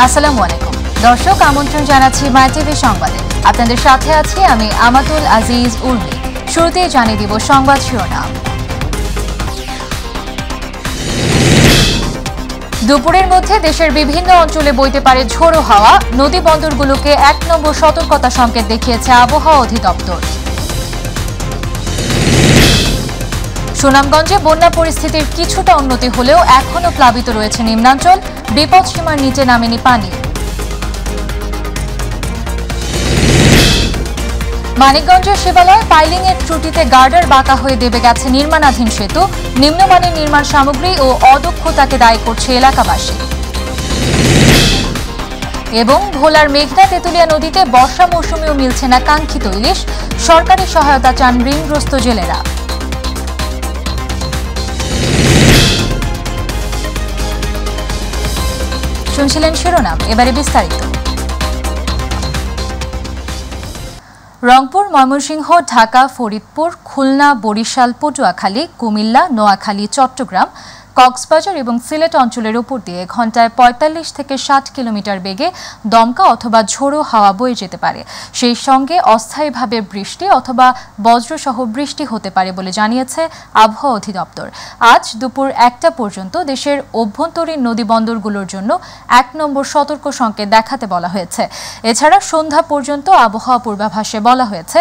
আসসালামু আলাইকুম দর্শক, আমন্ত্রণ জানাচ্ছি মাই টিভি সংবাদে। আপনাদের সাথে আছি আমি আমাতুল আজিজ উর্মি। শুরুতেই জানিয়ে দিব সংবাদ শিরোনাম। দুপুরের মধ্যে দেশের বিভিন্ন অঞ্চলে বইতে পারে ঝোড়ো হাওয়া। নদী বন্দরগুলোকে ১ নম্বর সতর্কতা সংকেত দেখিয়েছে আবহাওয়া অধিদপ্তর। সুনামগঞ্জে বন্যা পরিস্থিতির কিছুটা উন্নতি হলেও এখনও প্লাবিত রয়েছে নিম্নাঞ্চল। বিপদসীমার নিচে নামেনি পানি। মানিকগঞ্জের শিবালয়ে পাইলিং এর ত্রুটিতে গার্ডার বাঁকা হয়ে দেবে গেছে নির্মাণাধীন সেতু। নিম্নমানের নির্মাণ সামগ্রী ও অদক্ষতাকে দায়ী করছে এলাকাবাসী। এবং ভোলার মেঘনা তেতুলিয়া নদীতে বর্ষা মৌসুমেও মিলছে না কাঙ্ক্ষিত ইলিশ। সরকারি সহায়তা চান ঋণগ্রস্ত জেলেরা। শুনছিলেন শিরোনাম, এবারে বিস্তারিত। রংপুর, ময়মনসিংহ, ঢাকা, ফরিদপুর, খুলনা, বরিশাল, পটুয়াখালী, কুমিল্লা, নোয়াখালী, চট্টগ্রাম, কক্সবাজার এবং সিলেট অঞ্চলের উপর দিয়ে ঘন্টায় ৪৫ থেকে ৬০ কিলোমিটার বেগে দমকা অথবা ঝোড়ো হাওয়া বয়ে যেতে পারে। সেই সঙ্গে অস্থায়ীভাবে বৃষ্টি অথবা বজ্রসহ বৃষ্টি হতে পারে বলে জানিয়েছে আবহাওয়া অধিদপ্তর। আজ দুপুর ১টা পর্যন্ত দেশের অভ্যন্তরীণ নদীবন্দরগুলোর জন্য ১ নম্বর সতর্ক সংকেত দেখাতে বলা হয়েছে। এছাড়া সন্ধ্যা পর্যন্ত আবহাওয়া পূর্বাভাসে বলা হয়েছে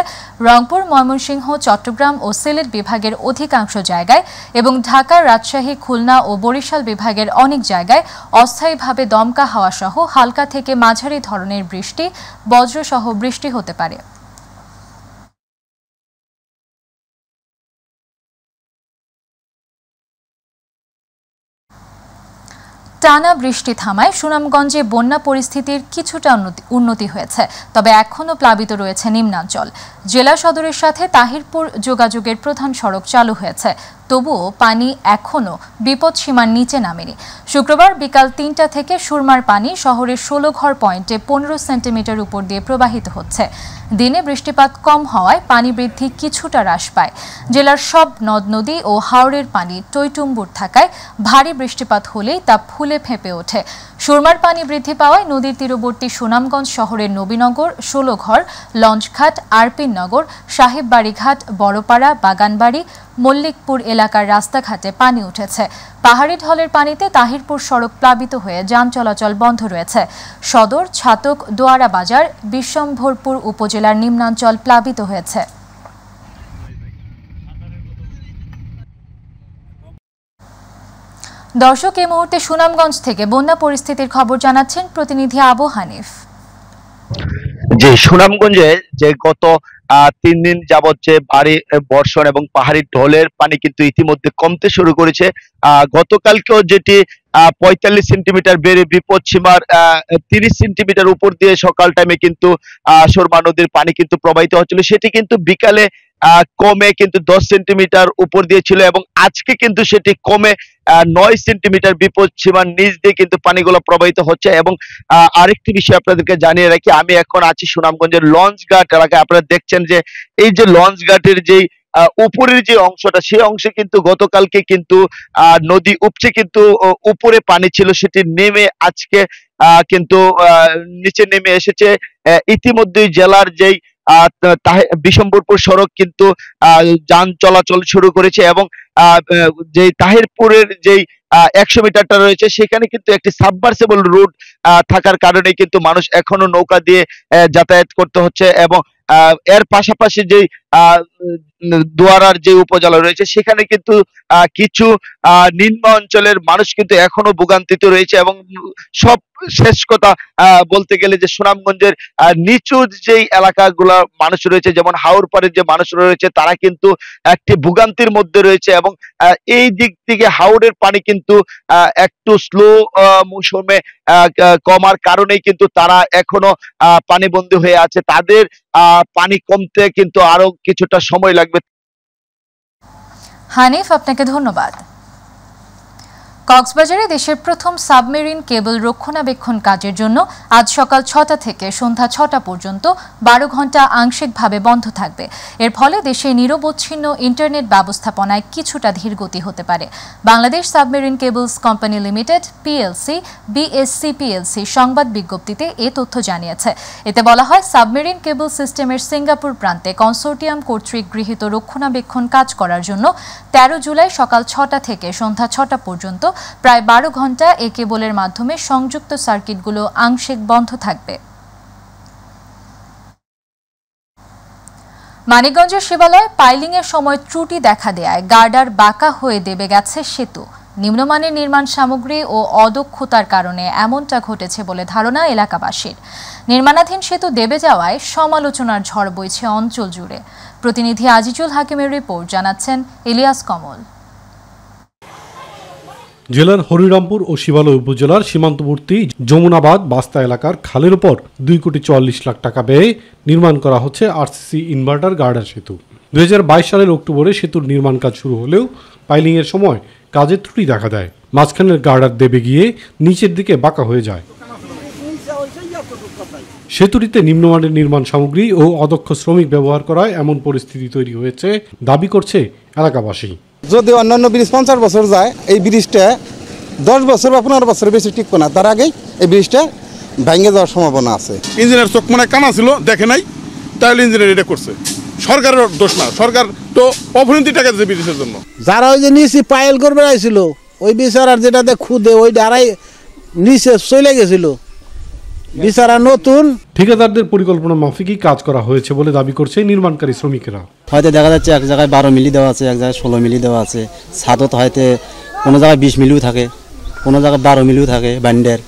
রংপুর, ময়মনসিংহ, চট্টগ্রাম ও সিলেট বিভাগের অধিকাংশ জায়গায় এবং ঢাকা, রাজশাহী, খুলনা ও বরিশাল বিভাগের অনেক জায়গায় অস্থায়ীভাবে দমকা হাওয়া সহ হালকা থেকে মাঝারি ধরনের বৃষ্টি, বজ্রসহ বৃষ্টি হতে পারে। টানা বৃষ্টি থামায় সুনামগঞ্জে বন্যা পরিস্থিতির কিছুটা উন্নতি হয়েছে, তবে এখনও প্লাবিত রয়েছে নিম্নাঞ্চল। জেলা সদরের সাথে তাহিরপুর যোগাযোগের প্রধান সড়ক চালু হয়েছে, তবুও পানি এখনও বিপদসীমার নিচে নামেনি। শুক্রবার বিকাল ৩টা থেকে সুরমার পানি শহরের ১৬ ঘর পয়েন্টে ১৫ সেন্টিমিটার উপর দিয়ে প্রবাহিত হচ্ছে। দিনে বৃষ্টিপাত কম হওয়ায় পানি বৃদ্ধি কিছুটা হ্রাস পায়। জেলার সব নদ নদী ও হাওরের পানি টইটুম্বুর থাকায় ভারী বৃষ্টিপাত হলেই তা ফুলে ফেঁপে ওঠে। সুরমার পানি বৃদ্ধি পাওয়ায় নদীর তীরবর্তী সুনামগঞ্জ শহরের নবীনগর, ১৬ ঘর, লঞ্চঘাট, আরপিন নগর, সাহেববাড়িঘাট, বড়পাড়া, বাগানবাড়ি, মল্লিকপুর এলাকার রাস্তাঘাটে পানি উঠেছে। পাহাড়ি ঢলের পানিতে তাহিরপুর সড়ক প্লাবিত হয়ে যান চলাচল বন্ধ রয়েছে। সদর, ছাতক, দোয়ারা বাজার, বিশ্বম্ভরপুর উপজেলার নিম্নাঞ্চল প্লাবিত হয়েছে। দর্শক, এই মুহূর্তে সুনামগঞ্জ থেকে বন্যা পরিস্থিতির খবর জানাচ্ছেন প্রতিনিধি আবু হানিফ। যে সুনামগঞ্জে যে গত ৩ দিন যাবৎ যে ভারী বর্ষণ এবং পাহাড়ি ঢলের পানি কিন্তু ইতিমধ্যে কমতে শুরু করেছে। গতকালকেও যেটি ৪৫ সেন্টিমিটার বেড়ে বিপদসীমার ৩০ সেন্টিমিটার উপর দিয়ে সকাল টাইমে কিন্তু সুরমা নদীর পানি কিন্তু প্রবাহিত হচ্ছিল, সেটি কিন্তু বিকালে কমে কিন্তু ১০ সেন্টিমিটার উপর দিয়ে ছিল এবং আজকে কিন্তু সেটি কমে ৯ সেন্টিমিটার বিপদসীমার নিচ দিয়ে কিন্তু পানিগুলো প্রবাহিত হচ্ছে। এবং আরেকটি বিষয় আপনাদেরকে জানিয়ে রাখি, আমি এখন আছি সুনামগঞ্জের লঞ্চঘাট এলাকায়। আপনারা দেখছেন যে এই যে লঞ্চঘাটের যেই উপরের যে অংশটা, সেই অংশে কিন্তু গতকালকে কিন্তু নদী উপচে কিন্তু উপরে পানি ছিল, সেটি নেমে আজকে কিন্তু নিচে নেমে এসেছে। ইতিমধ্যেই জেলার যেই বিশম্বরপুর সড়ক কিন্তু যান চলাচল শুরু করেছে এবং যে তাহিরপুরের যেই ১০০ মিটারটা রয়েছে সেখানে কিন্তু একটি সাবমার্সিবল রুট থাকার কারণে কিন্তু মানুষ এখনো নৌকা দিয়ে যাতায়াত করতে হচ্ছে। এবং এর পাশাপাশি যেই দোয়ারার যে উপজেলা রয়েছে সেখানে কিন্তু কিছু নিম্ন অঞ্চলের মানুষ কিন্তু এখনো ভোগান্তিতে রয়েছে। এবং সব শেষ কথা বলতে গেলে যে সুনামগঞ্জের নিচু যেই এলাকাগুলা মানুষ রয়েছে, যেমন হাওরপাড়ের যে মানুষ রয়েছে, তারা কিন্তু একটি ভোগান্তির মধ্যে রয়েছে। এবং এই দিক থেকে হাওরের পানি কিন্তু একটু স্লো মৌসুমে কমার কারণেই কিন্তু তারা এখনো পানিবন্দী হয়ে আছে। তাদের পানি কমতে কিন্তু আরো কিছুটা সময় লাগবে। হানিফ, আপনাকে ধন্যবাদ। কক্সবাজারে দেশের প্রথম সাবমেরিন কেবল রক্ষণাবেক্ষণ কাজের জন্য আজ সকাল ৬টা থেকে সন্ধ্যা ৬টা পর্যন্ত ১২ ঘণ্টা আংশিকভাবে বন্ধ থাকবে। এর ফলে দেশে নিরবচ্ছিন্ন ইন্টারনেট ব্যবস্থাপনায় কিছুটা ধীরগতি হতে পারে। Bangladesh submarine cables company limited PLC BSc PLC সংবাদ বিজ্ঞপ্তিতে এ তথ্য জানিয়েছে। এতে বলা হয়, সাবমেরিন কেবল সিস্টেমের সিঙ্গাপুর প্রান্তে কনসোর্টিয়াম কর্তৃক গৃহীত রক্ষণাবেক্ষণ কাজ করার জন্য ১৩ জুলাই সকাল ৬টা থেকে সন্ধ্যা ৬টা পর্যন্ত প্রায় ১২ ঘণ্টা এ কেবলের মাধ্যমে সংযুক্ত সার্কিটগুলো আংশিক বন্ধ থাকবে। মানিকগঞ্জের শিবালয়ে পাইলিংয়ের সময় ত্রুটি দেখা দেয়ায় গার্ডার বাঁকা হয়ে দেবে গেছে সেতু। নিম্নমানের নির্মাণ সামগ্রী ও অদক্ষতার কারণে এমনটা ঘটেছে বলে ধারণা এলাকাবাসীর। নির্মাণাধীন সেতু দেবে যাওয়ায় সমালোচনার ঝড় বইছে অঞ্চল জুড়ে। প্রতিনিধি আজিজুল হাকিমের রিপোর্ট, জানাচ্ছেন ইলিয়াস কমল। জেলার হরিরামপুর ও শিবালয় উপজেলার সীমান্তবর্তী যমুনাবাদ বাস্তা এলাকার খালের উপর 2,44 লাখ টাকা ব্যয়ে নির্মাণ করা হচ্ছে আরসিসি ইনভার্টার গার্ডার সেতু। 2022 সালের অক্টোবরে সেতুর নির্মাণ কাজ শুরু হলেও পাইলিংয়ের সময় কাজের ত্রুটি দেখা দেয়। মাঝখানের গার্ডার দেবে গিয়ে নিচের দিকে বাঁকা হয়ে যায়। সেতুটিতে নিম্নমানের নির্মাণ সামগ্রী ও অদক্ষ শ্রমিক ব্যবহার করায় এমন পরিস্থিতি তৈরি হয়েছে দাবি করছে এলাকাবাসী। যদি অন্যান্য ব্রিজ 50 বছর যায়, এই ব্রিজটা 10 বছর বা 15 বছর বেশি টিকবে না। তার আগেই এই ব্রিজটা ভেঙে যাওয়ার সম্ভাবনা আছে। ইঞ্জিনিয়ার চোখ মনে কানা ছিল, দেখে নাই, তাহলে ইঞ্জিনিয়ার এটা করছে। সরকারের দোষ না, সরকার তো অপরিণতি টাকা দিয়েছে ব্রিজের জন্য। যারা ওই যে নিচে পায়েল করবে আইছিল, ওই বিচারার যেটাতে খুদে ওই ডারাই নিচে চলে গেছিল। বিচারা নতুন ঠিকাদারদের পরিকল্পনা মাফিকই কাজ করা হয়েছে বলে দাবি করছে নির্মাণকারী শ্রমিকেরা। হয়তো দেখা যাচ্ছে এক জায়গায় 12 মিলি দেওয়া আছে, এক জায়গায় 16 মিলি দেওয়া আছে। ছাদত হয়তো কোনো জায়গায় 20 মিলিও থাকে, কোনো জায়গায় 12 মিলিও থাকে ব্যান্ডের।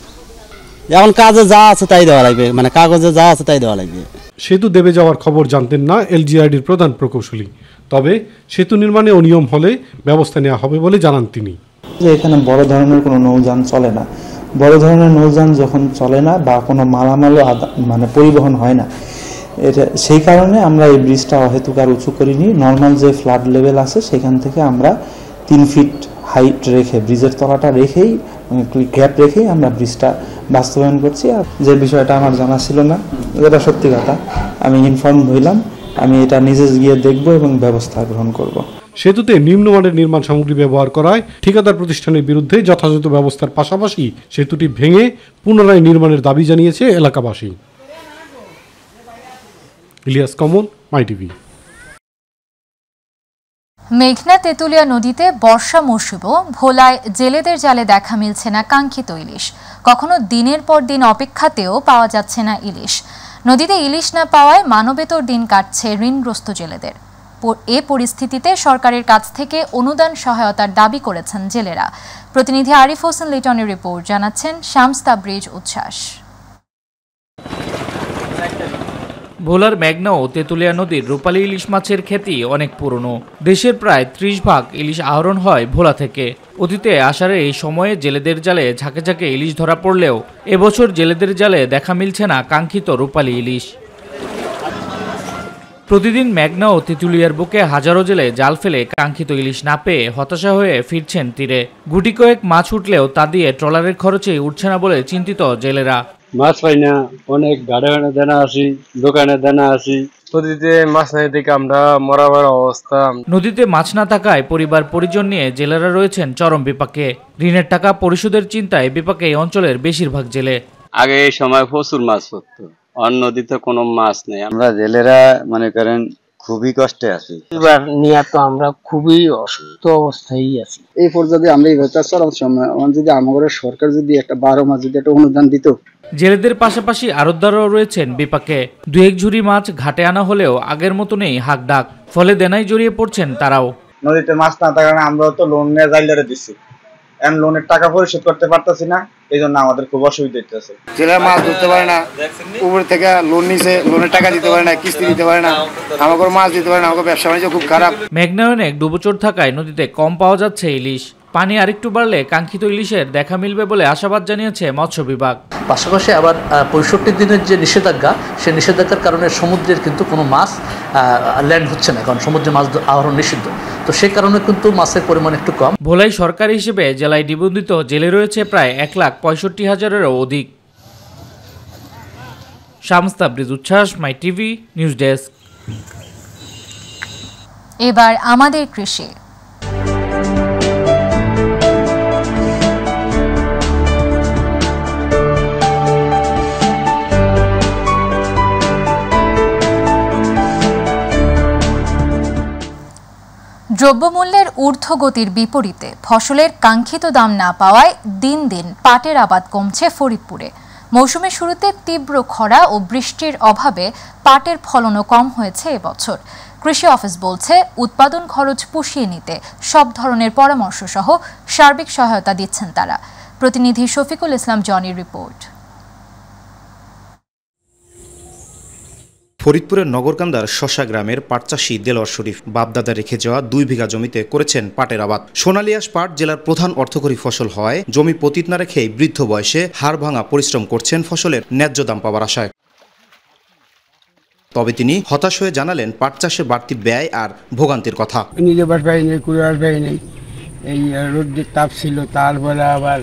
এখন কাজে যা আছে তাই দেওয়া লাগবে, মানে কাগজে যা আছে তাই দেওয়া লাগবে। সেতু দেবে যাওয়ার খবর জানতেন না এলজিআইডির প্রধান প্রকৌশলী। তবে সেতু নির্মাণে অনিয়ম হলে ব্যবস্থা নেওয়া হবে বলে জানান তিনি। এখানে বড় ধরনের কোনো নৌযান চলে না। বড় ধরনের নৌযান যখন চলে না বা কোনো মালামালও মানে পরিবহন হয় না, এটা সেই কারণে আমরা এই ব্রিজটা অহেতুক আর উঁচু করিনি। নর্মাল যে ফ্লাড লেভেল আছে সেখান থেকে আমরা 3 ফিট হাইট রেখে, ব্রিজের তলাটা রেখেই, গ্যাপ রেখেই আমরা ব্রিজটা বাস্তবায়ন করছি। আর যে বিষয়টা আমার জানা ছিল না, এটা সত্যি কথা, আমি ইনফর্ম হইলাম। আমি এটা নিজে গিয়ে দেখব এবং ব্যবস্থা গ্রহণ করব। সেতুতে নিম্নমানের নির্মাণ সামগ্রী ব্যবহার করায় ঠিকাদার প্রতিষ্ঠানের বিরুদ্ধে যথাযথ ব্যবস্থার পাশাপাশি সেতুটি ভেঙে পুনরায় নির্মাণের দাবি জানিয়েছে এলাকাবাসী। ইলিয়াস কমল, মাইটিভি। মেঘনা তেঁতুলিয়া নদীতে বর্ষা মৌসুমেও ভোলায় জেলেদের জালে দেখা মিলছে না কাঙ্ক্ষিত ইলিশ। কখনো দিনের পর দিন অপেক্ষাতেও পাওয়া যাচ্ছে না ইলিশ। নদীতে ইলিশ না পাওয়ায় মানবেতর দিন কাটছে ঋণগ্রস্ত জেলেদের। এ পরিস্থিতিতে সরকারের কাছ থেকে অনুদান সহায়তার দাবি করেছেন জেলেরা। প্রতিনিধি আরিফ হোসেন লিটনের রিপোর্ট, জানাচ্ছেন শামস তাবরিজ উচ্ছ্বাস। ভোলার মেঘনা ও তেঁতুলিয়া নদীর রূপালী ইলিশ মাছের খ্যাতি অনেক পুরনো। দেশের প্রায় 30% ইলিশ আহরণ হয় ভোলা থেকে। অতীতে আষাঢ়ে এই সময়ে জেলেদের জালে ঝাঁকে ঝাঁকে ইলিশ ধরা পড়লেও এবছর জেলেদের জালে দেখা মিলছে না কাঙ্ক্ষিত রূপালী ইলিশ। প্রতিদিন মেঘনা ও তেঁতুলিয়ার বুকে হাজারো জেলে জাল ফেলে কাঙ্ক্ষিত ইলিশ না পেয়ে হতাশা হয়ে ফিরছেন তীরে। গুটি কয়েক মাছ উঠলেও তা দিয়ে ট্রলারের খরচেই উঠছে না বলে চিন্তিত জেলেরা। মাছ পাই না, অনেক গাড়ে দেনা আসি, দোকানে দেনা আসি, নদীতে মাছ নাই দেখে আমরা মরাবার অবস্থা। নদীতে মাছ না থাকায় পরিবার পরিজন নিয়ে জেলেরা রয়েছেন চরম বিপাকে। ঋণের টাকা পরিশোধের চিন্তায় বিপাকে এই অঞ্চলের বেশিরভাগ জেলে। আগে এই সময় প্রচুর মাছ পড়তো, আর নদীতে কোনো মাছ নেই। আমরা জেলেরা মনে করেন খুবই কষ্টে আছি। এবার নিয়ে তো আমরা খুবই অসুস্থ অবস্থায় আছি। এই পর্যায়ে আমরা এই চরম সময় যদি আমাদের সরকার যদি একটা 12 মাস যদি একটা অনুদান দিত। জেলেদের পাশাপাশি আড়তদারও রয়েছেন বিপাকে। 2-1 ঝুড়ি মাছ ঘাটে আনা হলেও আগের মতো নেই হাক ডাক, ফলে দেনায় জড়িয়ে পড়ছেন তারাও। নদীতে মাছ না থাকার কারণে আমরা তো লোন নিয়ে জাইলারে দিচ্ছি, এখন লোনের টাকা পরিশোধ করতে পারতেছি না, এই জন্য আমাদের খুব অসুবিধা হচ্ছে। জেলের মাছ ধরতে পারে না, উপর থেকে লোন নিছে, লোনের টাকা দিতে পারে না, কিস্তি দিতে পারে না, আমাকে মাছ দিতে পারে না, আমাকে ব্যবসা বাণিজ্য খুব খারাপ। মেঘনা অনেক ডুবোচর থাকায় নদীতে কম পাওয়া যাচ্ছে ইলিশ। পানি আরেকটু বাড়লে কাঙ্ক্ষিত ইলিশের দেখা মিলবে বলে আশাবাদ জানিয়েছে মৎস্য বিভাগ। পাশাপাশি আবার 65 দিনের যে নিষেধাজ্ঞা, সেই নিষেধাজ্ঞার কারণে সমুদ্রের কিন্তু কোনো মাছ ল্যান্ড হচ্ছে না, কারণ সমুদ্রে মাছ আহরণ নিষিদ্ধ। তো সেই কারণে কিন্তু মাছের পরিমাণ একটু কম। ভোলাই সরকারি হিসেবে জেলায় নিবন্ধিত জেলে রয়েছে প্রায় 1,65,000-এরও অধিক। শামস তাবরিজ উচ্ছ্বাস, মাই টিভি নিউজ ডেস্ক। এবার আমাদের কৃষি। দ্রব্যমূল্যের ঊর্ধ্বগতির বিপরীতে ফসলের কাঙ্ক্ষিত দাম না পাওয়ায় দিন দিন পাটের আবাদ কমছে ফরিদপুরে। মৌসুমের শুরুতে তীব্র খরা ও বৃষ্টির অভাবে পাটের ফলনও কম হয়েছে এবছর। কৃষি অফিস বলছে উৎপাদন খরচ পুষিয়ে নিতে সব ধরনের পরামর্শ সহ সার্বিক সহায়তা দিচ্ছেন তারা। প্রতিনিধি শফিকুল ইসলাম জনির রিপোর্ট। ফরিদপুরের নগরকান্দার শশা গ্রামের পাট চাষী দেলোয়ার শরীফ বাপদাদা রেখে যাওয়া 2 বিঘা জমিতে করেছেন পাটের আবাদ। সোনালিয়াস পাট জেলার প্রধান অর্থকরী ফসল হওয়ায় জমি পতিত না রেখেই বৃদ্ধ বয়সে হাড় ভাঙা পরিশ্রম করছেন ফসলের ন্যায্য দাম পাওয়ার আশায়। তবে তিনি হতাশ হয়ে জানালেন পাট চাষে বাড়তি ব্যয় আর ভোগান্তির কথা। নিলেবার পাই নেই, কুড়ার পাই নেই, এই রোদের তাপ ছিল, তারপরে আবার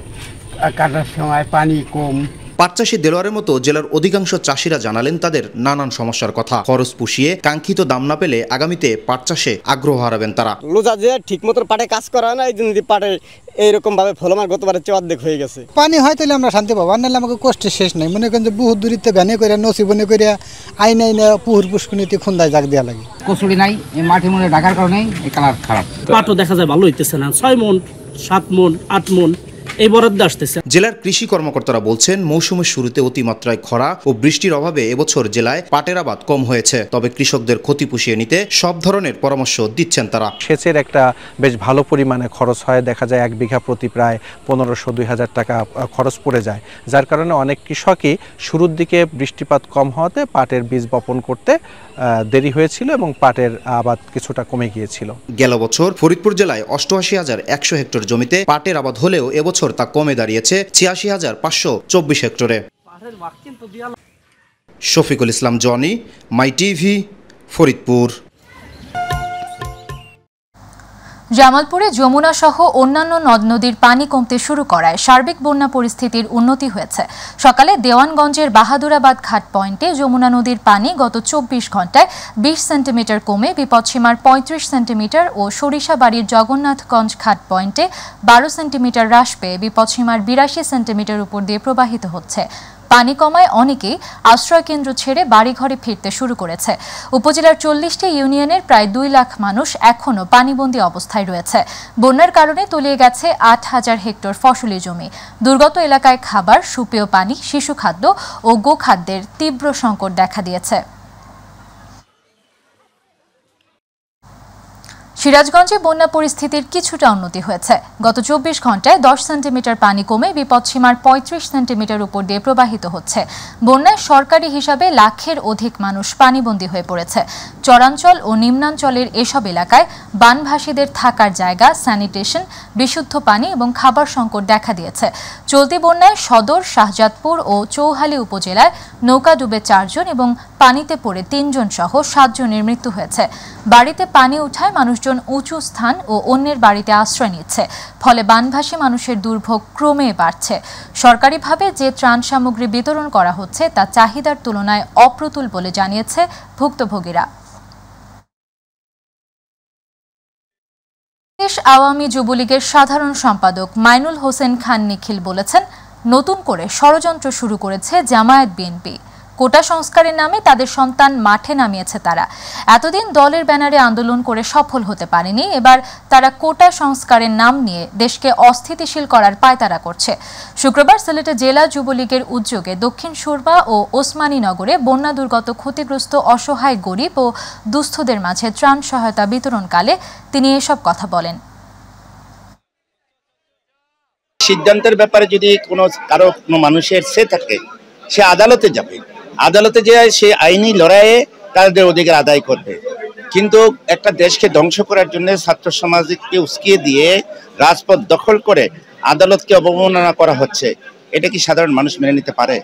কাটার সময় পানি কম। পাট চাষী দেলোয়ারের মতো জেলার অধিকাংশ চাষিরা জানালেন তাদের নানান সমস্যার কথা। খরচ পুষিয়ে কাঙ্ক্ষিত দাম না পেলে আগামীতে পাট চাষে আগ্রহ হারাবেন তারা। লোজা যে ঠিক মতো পাটে কাজ করা হয় না, এই জন্য পাটে এইরকম ভাবে ফলমান গতবারের চেয়ে অর্ধেক হয়ে গেছে। পানি হয় তাহলে আমরা শান্তি পাবো, আর নাহলে আমাকে কষ্টের শেষ নাই। মনে করেন যে বহুত দূরিতে ভ্যানে করে নসি বনে করে আইন আইনে পুহুর পুষ্কুনিতে খুন্দায় জাগ দেওয়া লাগে। কচুরি নাই, এই মাটি মনে ঢাকার কারণে এই কালার খারাপ। পাটও দেখা যায় ভালো হইতেছে না, 6 মণ 7 মণ 8 মণ এই বরাদ্দ আসতেছে। জেলার কৃষি কর্মকর্তারা বলছেন মৌসুমের শুরুতে অতিমাত্রায় খরা ও বৃষ্টির অভাবে এবছর জেলায় পাটের আবাদ কম হয়েছে। তবে কৃষকদের ক্ষতি পুষিয়ে নিতে সব ধরনের পরামর্শ দিচ্ছেন তারা। সেচের একটা বেশ ভালো পরিমাণে খরচ হয়, দেখা যায় 1 বিঘা প্রতি প্রায় 1500-2000 টাকা খরচ পড়ে যায়, যার কারণে অনেক কৃষকই শুরুর দিকে বৃষ্টিপাত কম হওয়াতে পাটের বীজ বপন করতে দেরি হয়েছিল এবং পাটের আবাদ কিছুটা কমে গিয়েছিল। গেল বছর ফরিদপুর জেলায় 88,100 হেক্টর জমিতে পাটের আবাদ হলেও এবছর তা কমে দাঁড়িয়েছে 86,524 হেক্টরে। শফিকুল ইসলাম জনি, মাই টিভি, ফরিদপুর। জামালপুরে যমুনা সহ অন্যান্য নদ নদীর পানি কমতে শুরু করায় সার্বিক বন্যা পরিস্থিতির উন্নতি হয়েছে। সকালে দেওয়ানগঞ্জের বাহাদুরাবাদ ঘাট পয়েন্টে যমুনা নদীর পানি গত 24 ঘন্টায় 20 সেন্টিমিটার কমে বিপদসীমার 35 সেন্টিমিটার ও সরিষাবাড়ির জগন্নাথগঞ্জ ঘাট পয়েন্টে 12 সেন্টিমিটার হ্রাস পেয়ে বিপদসীমার 82 সেন্টিমিটার উপর দিয়ে প্রবাহিত হচ্ছে। পানি কমায় অনেকেই আশ্রয়কেন্দ্র ছেড়ে বাড়িঘরে ফিরতে শুরু করেছে। উপজেলার 40টি ইউনিয়নের প্রায় 2 লাখ মানুষ এখনও পানিবন্দী অবস্থায় রয়েছে। বন্যার কারণে তলিয়ে গেছে 8,000 হেক্টর ফসলি জমি। দুর্গত এলাকায় খাবার, সুপেয় পানি, শিশু খাদ্য ও গোখাদ্যের তীব্র সংকট দেখা দিয়েছে। সিরাজগঞ্জে বন্যা পরিস্থিতির কিছুটা উন্নতি হয়েছে। গত 24 ঘন্টায় 10 সেন্টিমিটার পানি কমে বিপদসীমার 35 সেন্টিমিটার উপর দিয়ে প্রবাহিত হচ্ছে। বন্যায় সরকারি হিসাবে লাখের অধিক মানুষ পানিবন্দী হয়ে পড়েছে। চরাঞ্চল ও নিম্নাঞ্চলের এসব এলাকায় বানভাসীদের থাকার জায়গা, স্যানিটেশন, বিশুদ্ধ পানি এবং খাবার সংকট দেখা দিয়েছে। চলতি বন্যায় সদর, শাহজাদপুর ও চৌহালি উপজেলায় নৌকা ডুবে 4 জন এবং পানিতে পড়ে 3 জন সহ 7 জনের মৃত্যু হয়েছে। বাড়িতে পানি উঠায় মানুষজন উঁচু স্থান ও অন্যের বাড়িতে আশ্রয় নিচ্ছে। ফলে বানভাসী মানুষের দুর্ভোগ ক্রমে বাড়ছে। সরকারিভাবে যে ত্রাণ সামগ্রী বিতরণ করা হচ্ছে তা চাহিদার তুলনায় অপ্রতুল বলে জানিয়েছে ভুক্তভোগীরা। দেশ আওয়ামী যুবলীগের সাধারণ সম্পাদক মাইনুল হোসেন খান নিখিল বলেছেন, নতুন করে ষড়যন্ত্র শুরু করেছে জামায়াত বিএনপি। কোটা সংস্কারের নামে তাদের সন্তান মাঠে নামিয়েছে তারা। এতদিন দলের ব্যানারে আন্দোলন করে সফল হতে পারেনি, এবার তারা কোটা সংস্কারের নাম নিয়ে দেশকে অস্থিতিশীল করার পায়তারা করছে। শুক্রবার সিলেটে জেলা যুবলীগের উদ্যোগে দক্ষিণ সুরমা ও ওসমানীনগরে বন্যা দুর্গত ক্ষতিগ্রস্ত অসহায় গরিব ও দুস্থদের মাঝে ত্রাণ সহায়তা বিতরণকালে তিনি এসব কথা বলেন। সিদ্ধান্তের ব্যাপারে যদি কারো মানুষের সে থাকে, সে আদালতে যাবে, আদালতে যে সে আইনি লড়াইয়ে তাদের অধিকার আদায় করবে। কিন্তু একটা দেশকে ধ্বংস করার জন্য ছাত্র সমাজকে উস্কিয়ে দিয়ে রাজপথ দখল করে আদালতকে অবমাননা করা হচ্ছে। এটা কি সাধারণ মানুষ মেনে নিতে পারে?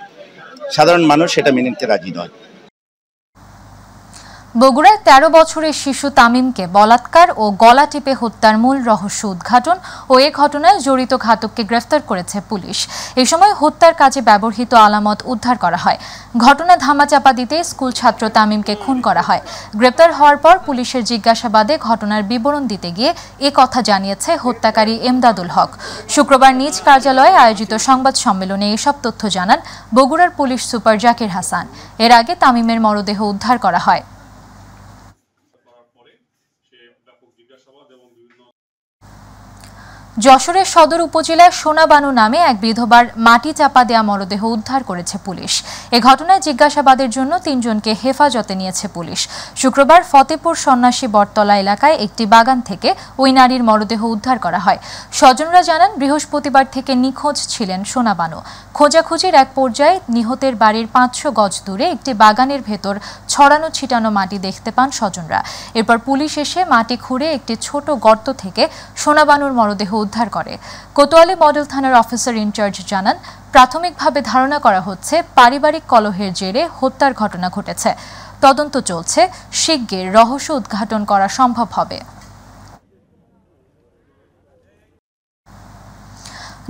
সাধারণ মানুষ এটা মেনে নিতে রাজি নয়। বগুড়ায় ১৩ বছরের শিশু তামিমকে বলাৎকার ও গলা টিপে হত্যার মূল রহস্য উদ্ঘাটন ও এ ঘটনায় জড়িত ঘাতককে গ্রেফতার করেছে পুলিশ। এই সময় হত্যার কাজে ব্যবহৃত আলামত উদ্ধার করা হয়। ঘটনা ধামাচাপা দিতে স্কুল ছাত্র তামিমকে খুন করা হয়। গ্রেপ্তার হওয়ার পর পুলিশের জিজ্ঞাসাবাদে ঘটনার বিবরণ দিতে গিয়ে এ কথা জানিয়েছে হত্যাকারী এমদাদুল হক। শুক্রবার নিজ কার্যালয়ে আয়োজিত সংবাদ সম্মেলনে এসব তথ্য জানান বগুড়ার পুলিশ সুপার জাকির হাসান। এর আগে তামিমের মরদেহ উদ্ধার করা হয়। যশোরের সদর উপজেলার সোনাবানু নামে এক বিধবার মাটি চাপা দেয়া মরদেহ উদ্ধার করেছে পুলিশ। এ ঘটনায় জিজ্ঞাসাবাদের জন্য ৩ জনকে হেফাজতে নিয়েছে পুলিশ। শুক্রবার ফতেপুর সন্ন্যাসী বটতলা এলাকায় একটি বাগান থেকে ওই নারীর মরদেহ উদ্ধার করা হয়। স্বজনরা জানান বৃহস্পতিবার থেকে নিখোঁজ ছিলেন সোনাবানু। খোঁজাখুঁজির এক পর্যায়ে নিহতের বাড়ির ৫০০ গজ দূরে একটি বাগানের ভেতর ছড়ানো ছিটানো মাটি দেখতে পান স্বজনরা। এরপর পুলিশ এসে মাটি খুঁড়ে একটি ছোট গর্ত থেকে সোনাবানুর মরদেহ উদ্ধার করে। কোতোয়ালি মডেল থানার অফিসার ইনচার্জ জানান, প্রাথমিকভাবে ধারণা করা হচ্ছে পারিবারিক কলহের জেরে হত্যার ঘটনা ঘটেছে। তদন্ত চলছে, শিগগির রহস্য উদ্ঘাটন করা সম্ভব হবে।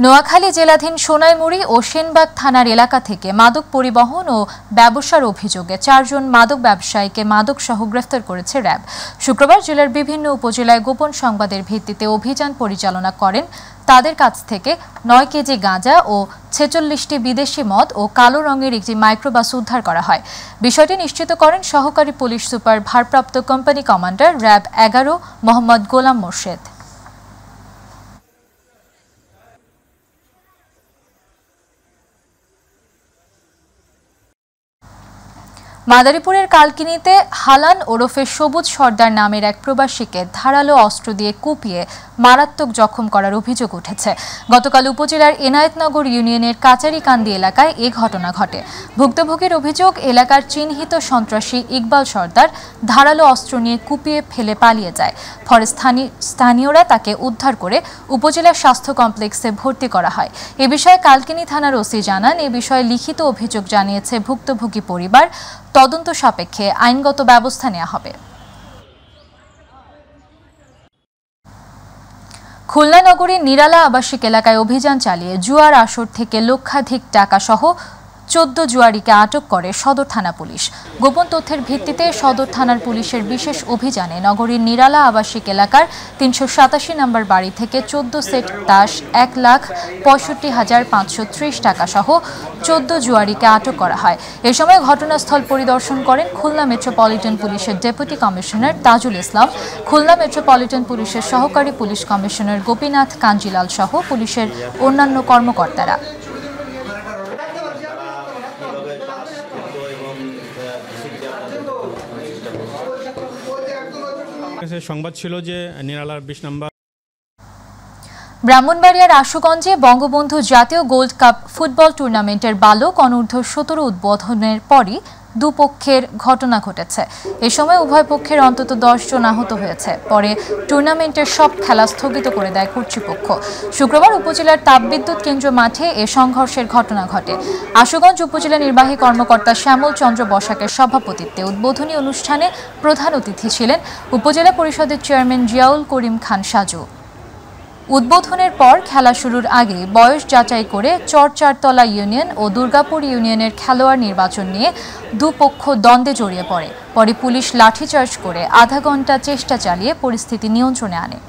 নোয়াখালী জেলাধীন সোনাইমুড়ি ও সেনবাগ থানার এলাকা থেকে মাদক পরিবহন ও ব্যবসার অভিযোগে ৪ জন মাদক ব্যবসায়ীকে মাদকসহ গ্রেফতার করেছে র্যাব। শুক্রবার জেলার বিভিন্ন উপজেলায় গোপন সংবাদের ভিত্তিতে অভিযান পরিচালনা করেন। তাদের কাছ থেকে ৯ কেজি গাঁজা ও ৪৬টি বিদেশি মদ ও কালো রঙের একটি মাইক্রোবাস উদ্ধার করা হয়। বিষয়টি নিশ্চিত করেন সহকারী পুলিশ সুপার ভারপ্রাপ্ত company commander RAB ১১ Mohammad Golam Morshed. মাদারীপুরের কালকিনিতে হালান ওরফে সবুজ সর্দার নামের এক প্রবাসীকে ধারালো অস্ত্র দিয়ে কুপিয়ে মারাত্মক জখম করার অভিযোগ উঠেছে। গতকাল উপজেলার এনায়েতনগর ইউনিয়নের কাচারিকান্দি এলাকায় এ ঘটনা ঘটে। ভুক্তভোগীর অভিযোগ, এলাকার চিহ্নিত সন্ত্রাসী ইকবাল সর্দার ধারালো অস্ত্র নিয়ে কুপিয়ে ফেলে পালিয়ে যায়। পরে স্থানীয়রা তাকে উদ্ধার করে উপজেলা স্বাস্থ্য কমপ্লেক্সে ভর্তি করা হয়। এ বিষয়ে কালকিনি থানার ওসি জানান, এ বিষয়ে লিখিত অভিযোগ জানিয়েছে ভুক্তভোগী পরিবার। তদন্ত সাপেক্ষে আইনগত ব্যবস্থা নেওয়া হবে। খুলনা নগরীর নিরালা আবাসিক এলাকায় অভিযান চালিয়ে জুয়ার আসর থেকে লক্ষাধিক টাকা সহ 14 জুয়ারিকে আটক করে সদর থানা পুলিশ। গোপন তথ্যের ভিত্তিতে সদর থানার পুলিশের বিশেষ অভিযানে নগরীর নিরালা আবাসিক এলাকার ৩৮৭ নম্বর বাড়ি থেকে 14 সেট তাস ১,৬৫,৫৩০ টাকা সহ 14 জুয়ারিকে আটক করা হয়। এ সময় ঘটনাস্থল পরিদর্শন করেন খুলনা মেট্রোপলিটন পুলিশের deputy commissioner Tajul Islam, Khulna metropolitan পুলিশের সহকারী পুলিশ কমিশনার গোপীনাথ কাঞ্জিলাল সহ পুলিশের অন্যান্য কর্মকর্তারা। সংবাদ ছিল যে নিরালার ২০ নম্বর ব্রাহ্মণবাড়িয়ার আশুগঞ্জে বঙ্গবন্ধু জাতীয় গোল্ড কাপ ফুটবল টুর্নামেন্টের বালক অনূর্ধ্ব ১৭ উদ্বোধনের পরই দুপক্ষের ঘটনা ঘটেছে। এ সময় উভয় পক্ষের অন্তত ১০ জন আহত হয়েছে। পরে টুর্নামেন্টের সব খেলা স্থগিত করে দেয় কর্তৃপক্ষ। শুক্রবার উপজেলার তাপবিদ্যুৎ কেন্দ্র মাঠে এ সংঘর্ষের ঘটনা ঘটে। আশুগঞ্জ উপজেলা নির্বাহী কর্মকর্তা শ্যামল চন্দ্র বসাকের সভাপতিত্বে উদ্বোধনী অনুষ্ঠানে প্রধান অতিথি ছিলেন উপজেলা পরিষদের চেয়ারম্যান জিয়াউল করিম খান সাজু। উদ্বোধনের পর খেলা শুরুর আগে বয়স যাচাই করে চরচারতলা ইউনিয়ন ও দুর্গাপুর ইউনিয়নের খেলোয়াড় নির্বাচন নিয়ে দুপক্ষ দ্বন্দ্বে জড়িয়ে পড়ে। পরে পুলিশ লাঠিচার্জ করে আধা ঘন্টা চেষ্টা চালিয়ে পরিস্থিতি নিয়ন্ত্রণে আনে।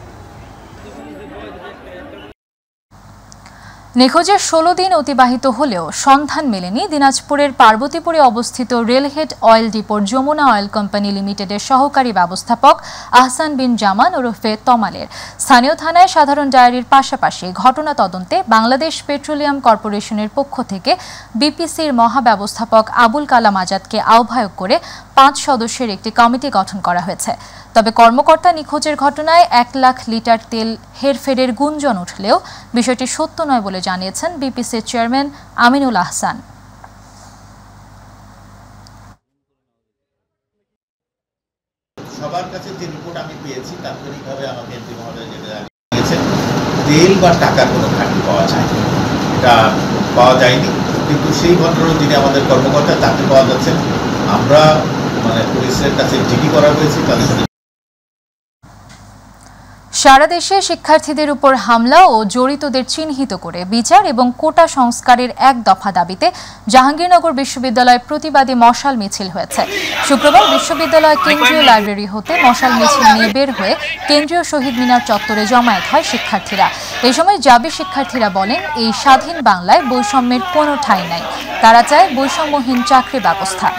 নিখোঁজের ১৬ দিন অতিবাহিত হলেও সন্ধান মেলেনি দিনাজপুরের পার্বতীপুরে অবস্থিত railhead oil ডিপোর Jamuna oil company লিমিটেডের সহকারী ব্যবস্থাপক আহসান বিন জামান ওরফে তমালের। স্থানীয় থানায় সাধারণ ডায়েরির পাশাপাশি ঘটনা তদন্তে বাংলাদেশ পেট্রোলিয়াম কর্পোরেশনের পক্ষ থেকে বিপিসির মহাব্যবস্থাপক আবুল কালাম আজাদকে আহ্বায়ক করে ৫ সদস্যের একটি কমিটি গঠন করা হয়েছে। তবে কর্মকর্তা নিখোঁজের ঘটনায় ১ লাখ লিটার তেল হেরফেরের গুঞ্জন উঠলেও বিষয়টি সত্য নয় বলে জানিয়েছেন বিপিসির চেয়ারম্যান আমিনুল আহসান। সবার কাছে যে রিপোর্ট আমি পেয়েছি তাৎক্ষণিকভাবে আমাকে এমপি মহোদয় যেটা জানিয়েছেন, তেল বা টাকার কোনো ঘাটতি পাওয়া যায়, এটা পাওয়া যায়নি, কিন্তু সেই ভদ্রলোক যিনি আমাদের কর্মকর্তা তাকে পাওয়া যাচ্ছে। আমরা পুলিশের কাছে জিডি করা হয়েছে তাদের সাথে। সারা দেশে শিক্ষার্থীদের উপর হামলা ও জড়িতদের চিহ্নিত করে বিচার এবং কোটা সংস্কারের এক দফা দাবিতে জাহাঙ্গীরনগর বিশ্ববিদ্যালয়ে প্রতিবাদী মশাল মিছিল হয়েছে। শুক্রবার বিশ্ববিদ্যালয় কেন্দ্রীয় লাইব্রেরি হতে মশাল মিছিল নিয়ে বের হয়ে কেন্দ্রীয় শহীদ মিনার চত্বরে জমায়েত হয় শিক্ষার্থীরা। এই সময় জাবি শিক্ষার্থীরা বলেন, এই স্বাধীন বাংলায় বৈষম্যের কোনো ঠাঁই নাই। তারা চায় বৈষম্যহীন চাকরি ব্যবস্থা।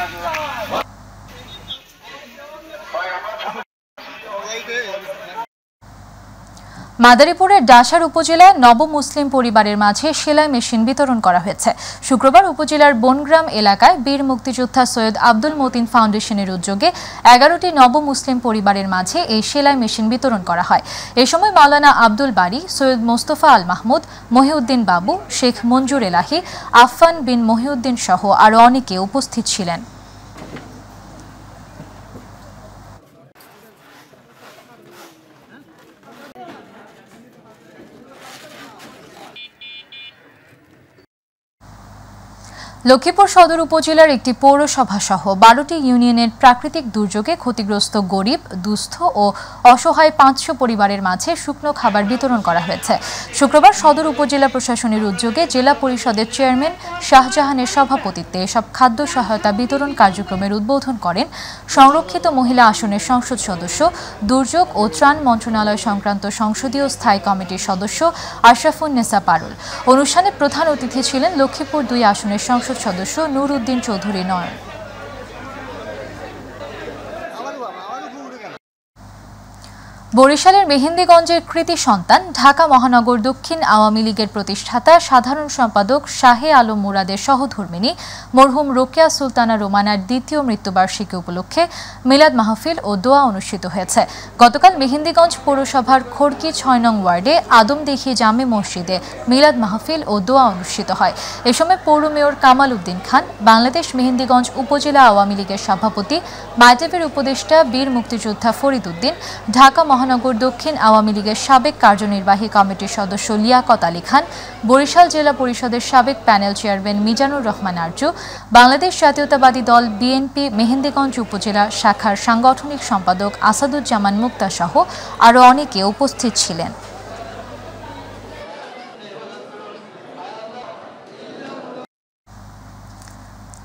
মাদারীপুরের ডাসার উপজেলায় নব মুসলিম পরিবারের মাঝে সেলাই মেশিন বিতরণ করা হয়েছে। শুক্রবার উপজেলার বনগ্রাম এলাকায় বীর মুক্তিযোদ্ধা সৈয়দ আব্দুল মতিন ফাউন্ডেশনের উদ্যোগে 11টি নব মুসলিম পরিবারের মাঝে এই সেলাই মেশিন বিতরণ করা হয়। এ সময় মাওলানা আব্দুল বারী, সৈয়দ মোস্তফা আল মাহমুদ, মহিউদ্দিন বাবু, শেখ মঞ্জুর এলাহি, আফফান বিন মহিউদ্দিন সহ আরও অনেকে উপস্থিত ছিলেন। লক্ষ্মীপুর সদর উপজেলার একটি পৌরসভা সহ 12টি ইউনিয়নের প্রাকৃতিক দুর্যোগে ক্ষতিগ্রস্ত গরিব, দুস্থ ও অসহায় 500 পরিবারের মাঝে শুকনো খাবার বিতরণ করা হয়েছে। শুক্রবার সদর উপজেলা প্রশাসনের উদ্যোগে জেলা পরিষদের চেয়ারম্যান শাহজাহানের সভাপতিত্বে এসব খাদ্য সহায়তা বিতরণ কার্যক্রমের উদ্বোধন করেন সংরক্ষিত মহিলা আসনের সংসদ সদস্য, দুর্যোগ ও ত্রাণ মন্ত্রণালয় সংক্রান্ত সংসদীয় স্থায়ী কমিটির সদস্য আশরাফুন্নেসা পারুল। অনুষ্ঠানে প্রধান অতিথি ছিলেন লক্ষ্মীপুর 2 আসনের সংসদ সদস্য নূর উদ্দিন চৌধুরী নয়ন। বরিশালের মেহেন্দিগঞ্জের কৃতি সন্তান ঢাকা মহানগর দক্ষিণ আওয়ামী লীগের প্রতিষ্ঠাতা সাধারণ সম্পাদক শাহে আলম মুরাদের সহধর্মিণী মরহুম রোকেয়া সুলতানা রোমানার 2য় মৃত্যুবার্ষিকী উপলক্ষে মিলাদ মাহফিল ও দোয়া অনুষ্ঠিত হয়েছে। গতকাল মেহেন্দিগঞ্জ পৌরসভার খড়কি 6 নং ওয়ার্ডে আদমদিঘি জামে মসজিদে মিলাদ মাহফিল ও দোয়া অনুষ্ঠিত হয়। এ সময় পৌর মেয়র কামাল উদ্দিন খান, বাংলাদেশ মেহেন্দিগঞ্জ উপজেলা আওয়ামী লীগের সভাপতি মাইটেবের উপদেষ্টা বীর মুক্তিযোদ্ধা ফরিদ উদ্দিন, ঢাকা মহানগর দক্ষিণ আওয়ামী লীগের সাবেক কার্যনির্বাহী কমিটির সদস্য লিয়াকত আলী খান, বরিশাল জেলা পরিষদের সাবেক প্যানেল চেয়ারম্যান মিজানুর রহমান আরজু, বাংলাদেশ জাতীয়তাবাদী দল বিএনপি মেহেন্দিগঞ্জ উপজেলা শাখার সাংগঠনিক সম্পাদক আসাদুজ্জামান মুক্তা সহ আরও অনেকে উপস্থিত ছিলেন।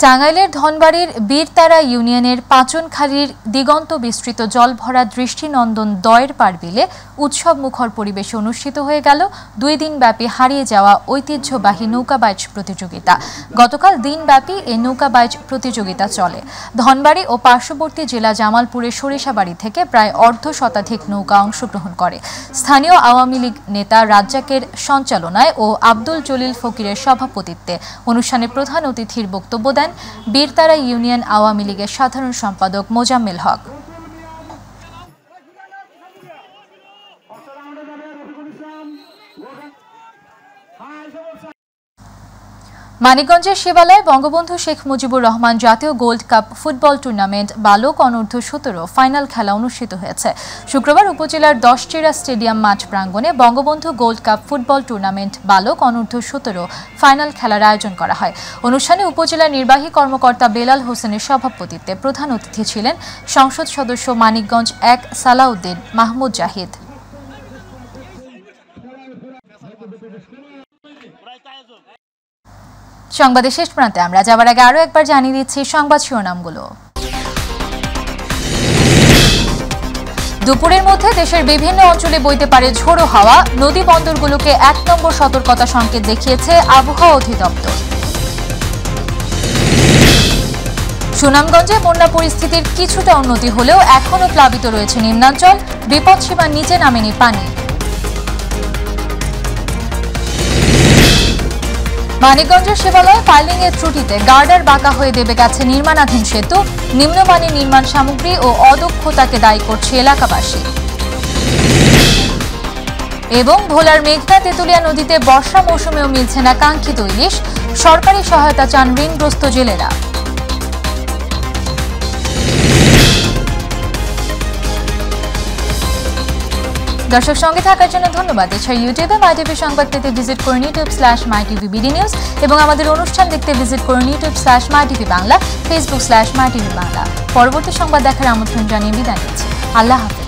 টাঙ্গাইলের ধনবাড়ির বীরতারা ইউনিয়নের পাচনখালীর দিগন্ত বিস্তৃত জলভরা দৃষ্টিনন্দন দয়ের পার বিলে উৎসব মুখর পরিবেশে অনুষ্ঠিত হয়ে গেল 2 দিনব্যাপী হারিয়ে যাওয়া ঐতিহ্যবাহী নৌকাবাইচ প্রতিযোগিতা। গতকাল দিনব্যাপী এই নৌকাবাইচ প্রতিযোগিতা চলে। ধনবাড়ি ও পার্শ্ববর্তী জেলা জামালপুরের সরিষাবাড়ি থেকে প্রায় অর্ধশতাধিক নৌকা অংশগ্রহণ করে। স্থানীয় আওয়ামী লীগ নেতা রাজ্জাকের সঞ্চালনায় ও আব্দুল জলিল ফকিরের সভাপতিত্বে অনুষ্ঠানে প্রধান অতিথির বক্তব্য দেন বীরতারা ইউনিয়ন আওয়ামী লীগের সাধারণ সম্পাদক মোজাম্মেল হক। মানিকগঞ্জের শিবালয়ে বঙ্গবন্ধু শেখ মুজিবুর রহমান জাতীয় গোল্ড কাপ ফুটবল টুর্নামেন্ট বালক অনূর্ধ্ব 17 ফাইনাল খেলা অনুষ্ঠিত হয়েছে। শুক্রবার উপজেলার 10চিরা স্টেডিয়াম মাঠ প্রাঙ্গণে Bangabandhu gold cup football tournament বালক অনূর্ধ্ব 17 ফাইনাল খেলার আয়োজন করা হয়। অনুষ্ঠানে উপজেলা নির্বাহী কর্মকর্তা বেলাল হোসেনের সভাপতিত্বে প্রধান অতিথি ছিলেন সংসদ সদস্য মানিকগঞ্জ 1 সালাউদ্দিন মাহমুদ জাহিদ। সংবাদের শেষ প্রান্তে আমরা যাবার আগে আরও একবার জানিয়ে দিচ্ছি সংবাদ শিরোনামগুলো। দুপুরের মধ্যে দেশের বিভিন্ন অঞ্চলে বইতে পারে ঝোড়ো হাওয়া, নদী বন্দরগুলোকে 1 নম্বর সতর্কতা সংকেত দেখিয়েছে আবহাওয়া অধিদপ্তর। সুনামগঞ্জে বন্যা পরিস্থিতির কিছুটা উন্নতি হলেও এখনও প্লাবিত রয়েছে নিম্নাঞ্চল, বিপদসীমার নিচে নামেনি পানি। মানিকগঞ্জের শিবালয়ে ফাইলিংয়ের ত্রুটিতে গার্ডার বাঁকা হয়ে দেবে গেছে নির্মাণাধীন সেতু, নিম্নমানের নির্মাণ সামগ্রী ও অদক্ষতাকে দায়ী করছে এলাকাবাসী। এবং ভোলার মেঘনা তেঁতুলিয়া নদীতে বর্ষা মৌসুমেও মিলছে না কাঙ্ক্ষিত ইলিশ, সরকারি সহায়তা চান ঋণগ্রস্ত জেলেরা। দর্শক সঙ্গে থাকার জন্য ধন্যবাদ। এছাড়া ইউটিউবে মাই টিভি সংবাদ পেতে ভিজিট করুন youtube/mytvbd নিউজ এবং আমাদের অনুষ্ঠান দেখতে ভিজিট করুন youtube/mytvবাংলা, facebook/mytvবাংলা। পরবর্তী সংবাদ দেখার আমন্ত্রণ জানিয়ে বিদায় নিচ্ছি। আল্লাহ হাফেজ।